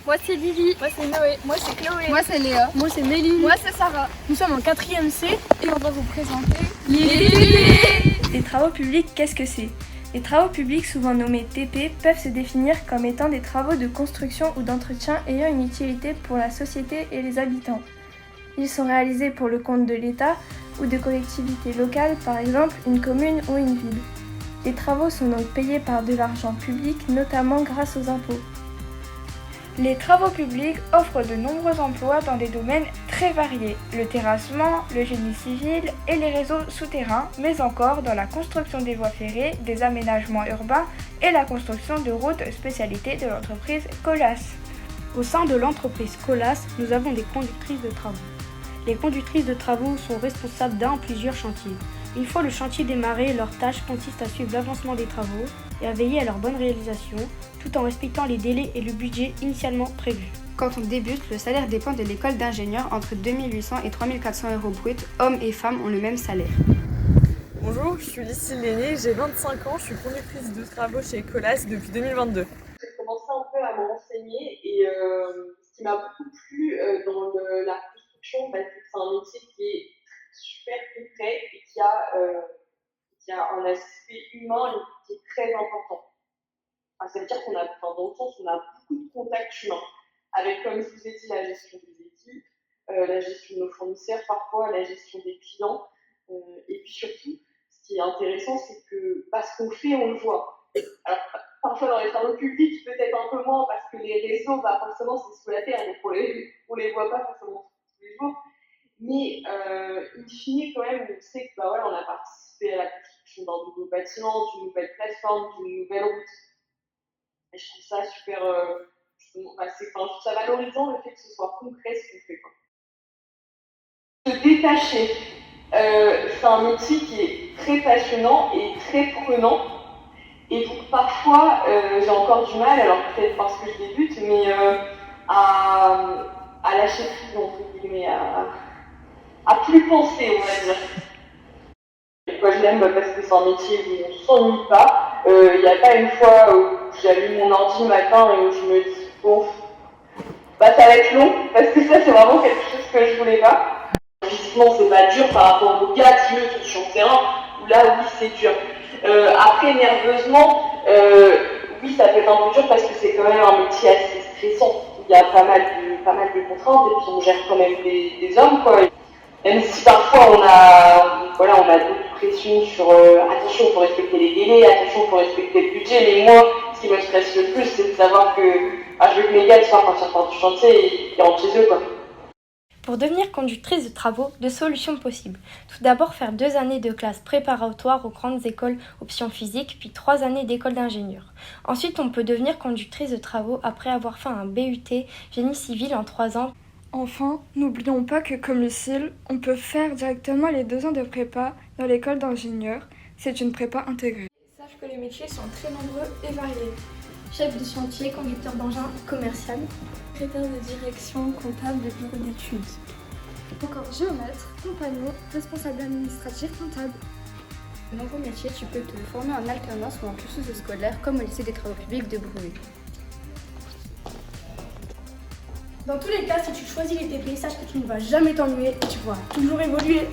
Moi c'est Lily. Moi c'est Noé. Moi c'est Chloé. Moi c'est Léa. Moi c'est Méline. Moi c'est Sarah. Nous sommes en 4e C et on va vous présenter Les travaux publics, qu'est-ce que c'est? Les travaux publics, souvent nommés TP, peuvent se définir comme étant des travaux de construction ou d'entretien ayant une utilité pour la société et les habitants. Ils sont réalisés pour le compte de l'État ou de collectivités locales, par exemple une commune ou une ville. Les travaux sont donc payés par de l'argent public, notamment grâce aux impôts. Les travaux publics offrent de nombreux emplois dans des domaines très variés, le terrassement, le génie civil et les réseaux souterrains, mais encore dans la construction des voies ferrées, des aménagements urbains et la construction de routes, spécialité de l'entreprise Colas. Au sein de l'entreprise Colas, nous avons des conductrices de travaux. Les conductrices de travaux sont responsables d'un ou plusieurs chantiers. Une fois le chantier démarré, leur tâche consiste à suivre l'avancement des travaux et à veiller à leur bonne réalisation, tout en respectant les délais et le budget initialement prévus. Quand on débute, le salaire dépend de l'école d'ingénieur entre 2800 et 3400 € bruts. Hommes et femmes ont le même salaire. Bonjour, je suis Lucie Lenné, j'ai 25 ans, je suis conductrice de travaux chez Colas depuis 2022. J'ai commencé un peu à me renseigner et ce qui m'a beaucoup plu dans la construction, c'est que c'est un métier qui est super concret et qui a un aspect humain qui est très important. Enfin, ça veut dire qu'on a, dans le sens où on a beaucoup de contacts humains avec, comme je vous ai dit, la gestion des équipes, la gestion de nos fournisseurs parfois, la gestion des clients. Et puis surtout, ce qui est intéressant, c'est que ce qu'on fait, on le voit. Alors, parfois dans les travaux publics, peut-être un peu moins, parce que les réseaux, forcément, c'est sous la terre, donc on les voit pas forcément tous les jours. Mais in fine, quand même, on sait que on a participé à la construction d'un nouveau bâtiment, d'une nouvelle plateforme, d'une nouvelle route. Et je trouve ça super. Je trouve ça valorisant le fait que ce soit concret ce qu'on fait. Se détacher, c'est un métier qui est très passionnant et très prenant. Et donc parfois, j'ai encore du mal, alors peut-être parce que je débute, mais à lâcher prise, entre guillemets, à plus penser, on va dire. Et quoi, je l'aime parce que c'est un métier où on ne s'ennuie pas. Il n'y a pas une fois où j'allume mon ordi le matin et où je me dis, bon, ça va être long, parce que ça, c'est vraiment quelque chose que je voulais pas. Physiquement, c'est pas dur par rapport aux gars qui eux sont sur le terrain, où là, oui, c'est dur. Après, nerveusement, oui, ça peut être un peu dur parce que c'est quand même un métier assez stressant. Il y a pas mal de contraintes et puis on gère quand même des hommes, quoi. Même si parfois on a d'autres pressions sur attention, il faut respecter les délais, attention, il faut respecter le budget. Mais moi, ce qui me stresse le plus, c'est de savoir que je veux que mes gars soient quand ils sortent du chantier et rentrent chez eux, quoi. Pour devenir conductrice de travaux, 2 solutions possibles. Tout d'abord, faire 2 années de classe préparatoire aux grandes écoles option physique, puis 3 années d'école d'ingénieur. Ensuite, on peut devenir conductrice de travaux après avoir fait un BUT génie civil en 3 ans. Enfin, n'oublions pas que comme Lucille, on peut faire directement les 2 ans de prépa dans l'école d'ingénieur. C'est une prépa intégrée. Sache que les métiers sont très nombreux et variés. Chef de chantier, conducteur d'engin, commercial, secrétaire de direction, comptable de bureau d'études. Encore géomètre, compagnon, responsable administratif, comptable. De nombreux métiers, tu peux te former en alternance ou en cursus scolaire comme au lycée des travaux publics de Bruy. Dans tous les cas, si tu choisis les TP, sache que tu ne vas jamais t'ennuyer et tu pourras toujours évoluer.